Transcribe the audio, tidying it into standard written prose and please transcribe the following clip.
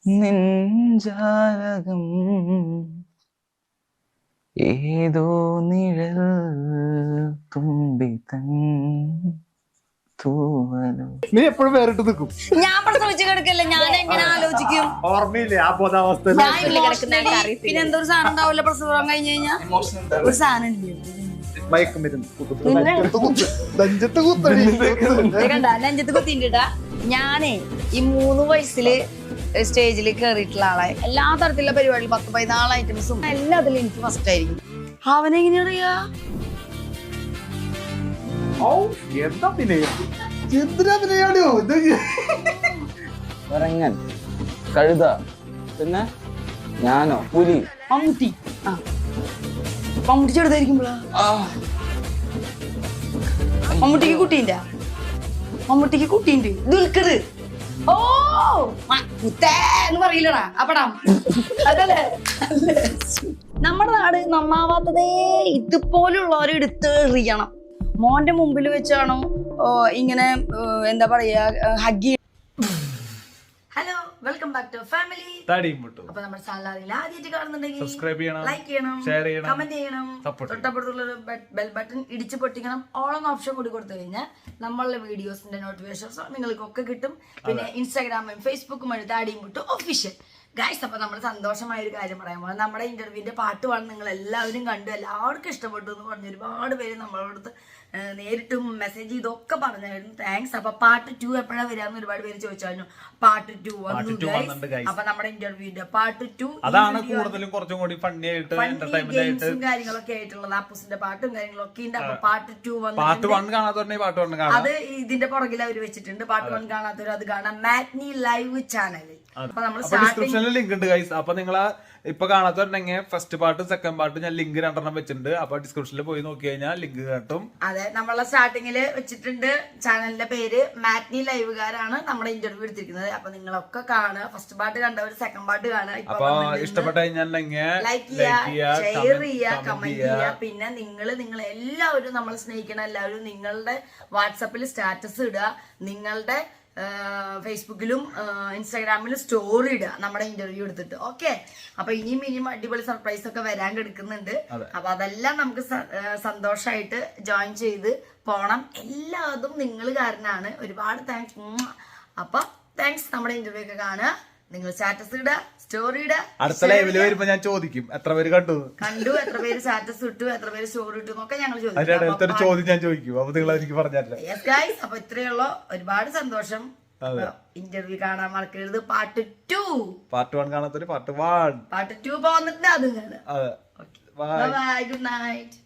നെഞ്ചാലകം ഏതോ നിഴൽ തുമ്പി തൻ തൂവലോ. നീ എപ്പോഴും വേറിട്ട് നിൽക്കും. ഞാൻ പ്രസവിച്ച് കിടക്കല്ലേ, ഞാൻ എങ്ങനെ ആലോചിക്കും? ഓർമ്മയില്ലേ ആ ബോധാവസ്ഥ? പിന്നെ എന്തൊരു സാധനം ഉണ്ടാവില്ല പ്രസവം കഴിഞ്ഞ് കഴിഞ്ഞാ? ഒരു സാധനം നെഞ്ചത്ത് കുത്തിട്ടാ. ഞാനേ ഈ 3 വയസ്സില് സ്റ്റേജിൽ കയറിയിട്ടുള്ള ആളെ എല്ലാ തരത്തിലുള്ള പരിപാടികളും 10-14 ഐറ്റംസും എല്ലാത്തിലും എനിക്ക് ഫസ്റ്റ് ആയിരിക്കും. അവനെങ്ങനെ അറിയാ? വരങ്ങൻ, കഴുത, പിന്നെ ഞാനോ പുലി. മമ്മൂട്ടി. മമ്മൂട്ടി ചെറുതായിരിക്കുമ്പോളാ മമ്മൂട്ടിക്ക് കുട്ടിയില്ല. മമ്മൂട്ടിക്ക് കുട്ടിയുണ്ട്. ദുൽഖർ. ഓ എന്ന് പറയില്ലടാ അപ്പടാ. അതല്ലേ നമ്മുടെ നാട് നന്നാവാത്തതേ ഇതുപോലുള്ളവരെ എടുത്ത് എറിയണം. മോന്റെ മുമ്പിൽ വെച്ചാണോ ഇങ്ങനെ എന്താ പറയാ hug. Hello, welcome back to family. അപ്പൊ നമ്മുടെ ചാനൽ ആദ്യമായിട്ട് കാണുന്നുണ്ടെങ്കിൽ സബ്സ്ക്രൈബ് ചെയ്യണം, ലൈക്ക് ചെയ്യണം, ഷെയർ ചെയ്യണം, കമന്റ് ചെയ്യണം, തൊട്ടപ്പുറത്തുള്ള ബെൽ ബട്ടൺ ഇടിച്ചു പൊട്ടിക്കണം. ഓളം ഓപ്ഷൻ കൂടി കൊടുത്തു കഴിഞ്ഞാൽ നമ്മളുടെ വീഡിയോസിന്റെ നോട്ടിഫിക്കേഷൻസ് നിങ്ങൾക്കൊക്കെ കിട്ടും. പിന്നെ ഇൻസ്റ്റാഗ്രാമും ഫേസ്ബുക്കും വഴി താടിയുമുട്ട് ഒഫീഷ്യൽ ഗൈസ്. അപ്പൊ നമ്മൾ സന്തോഷമായ ഒരു കാര്യം പറയാൻ പോകുന്നത്, നമ്മുടെ ഇന്റർവ്യൂവിന്റെ പാട്ട് പാടുന്ന നിങ്ങൾ എല്ലാവരും കണ്ടു, എല്ലാവർക്കും ഇഷ്ടപ്പെട്ടു എന്ന് പറഞ്ഞ് ഒരുപാട് പേര് നമ്മളോട് നേരിട്ടും മെസ്സേജ് ചെയ്തൊക്കെ പറഞ്ഞായിരുന്നു. താങ്ക്സ്. അപ്പൊ പാർട്ട് 2 എപ്പോഴാണ് വരാന്ന് ഒരുപാട് പേര് ചോദിച്ചായിരുന്നു. പാർട്ട് 2 വന്നു ഗൈസ്. അപ്പൊ നമ്മുടെ ഇന്റർവ്യൂവിന്റെ പാർട്ട് 2 അതാണ് കൂടുതലും കുറച്ചും കൂടി ഫണ്ണി ആയിട്ട് ഗെയിംസും കാര്യങ്ങളൊക്കെ ആയിട്ടുള്ളത്. അപ്പൂസിന്റെ പാട്ടും കാര്യങ്ങളൊക്കെ ഉണ്ട്. അപ്പൊ പാർട്ട് 2 വന്നു. പാർട്ട് 1 കാണാത്തവരുടെ പാർട്ട് 1 കാണാം. അത് ഇതിന്റെ പുറകിൽ അവർ വെച്ചിട്ടുണ്ട്. പാർട്ട് 1 കാണാത്തവർ അത് കാണാം മാറ്റ്നി ലൈവ് ചാനലിൽ. അപ്പൊ നമ്മൾ ഡിസ്ക്രിപ്ഷനിൽ ലിങ്ക് ഉണ്ട് ഗൈസ്. അപ്പൊ നിങ്ങൾ ഇപ്പൊ കാണാത്തവരുണ്ടെങ്കിൽ ഫസ്റ്റ് പാർട്ടും സെക്കൻഡ് പാർട്ടും ഞാൻ ലിങ്ക് 2 വെച്ചിട്ടുണ്ട്. അപ്പൊ ഡിസ്ക്രിപ്ഷനിൽ പോയി നോക്കി കഴിഞ്ഞാൽ ലിങ്ക് കിട്ടും. അതെ, നമ്മളെ സ്റ്റാർട്ടിങ്ങില് വെച്ചിട്ടുണ്ട്. ചാനലിന്റെ പേര് മാറ്റ്നി ലൈവുകാരാണ് നമ്മുടെ ഇന്റർവ്യൂ എടുത്തിരിക്കുന്നത്. അപ്പൊ നിങ്ങളൊക്കെ കാണുക. ഫസ്റ്റ് പാർട്ട് കണ്ടവർ സെക്കൻഡ് പാർട്ട് കാണുക. അപ്പൊ ഇഷ്ടപ്പെട്ട കഴിഞ്ഞാൽ ലൈക്ക് ചെയ്യുക, ഷെയർ ചെയ്യുക, കമന്റ് ചെയ്യുക. പിന്നെ നിങ്ങൾ എല്ലാവരും നമ്മളെ സ്നേഹിക്കണം. എല്ലാവരും നിങ്ങളുടെ വാട്സാപ്പിൽ സ്റ്റാറ്റസ് ഇടുക, നിങ്ങളുടെ ഫേസ്ബുക്കിലും ഇൻസ്റ്റാഗ്രാമിലും സ്റ്റോറി ഇടുക നമ്മുടെ ഇന്റർവ്യൂ എടുത്തിട്ട്. ഓക്കെ, അപ്പൊ ഇനിയും അടിപൊളി സർപ്രൈസ് ഒക്കെ വരാൻ കിടക്കുന്നുണ്ട്. അപ്പൊ അതെല്ലാം നമുക്ക് സന്തോഷമായിട്ട് ജോയിൻ ചെയ്ത് പോണം. എല്ലാതും നിങ്ങൾ കാരണമാണ്. ഒരുപാട് താങ്ക്സ്. അപ്പൊ താങ്ക്സ്. നമ്മുടെ ഇന്റർവ്യൂ ഒക്കെ കാണുക, നിങ്ങൾ സ്റ്റാറ്റസ് ഇടുക, സ്റ്റോറി ഇടുക. അടുത്ത ലൈവില് വരുമ്പോ ഞാൻ ചോദിക്കും എത്ര പേര് കണ്ടു, എത്ര പേര് സ്റ്റാറ്റസ് ഇട്ടു, എത്ര പേര് സ്റ്റോറി ഇട്ടു എന്നൊക്കെ ഞങ്ങൾ ചോദ്യം ഞാൻ ചോദിക്കും. അപ്പൊ നിങ്ങൾ എനിക്ക് പറഞ്ഞില്ല. അപ്പൊ ഇത്രയുള്ള ഒരുപാട് സന്തോഷം. ഇന്റർവ്യൂ കാണാൻ മറക്കരുത്. പാർട്ട് 1 കാണാത്തൊരു പാർട്ട് 2 പോകുന്നിട്ട് അതും കാണാം. Bye, good night.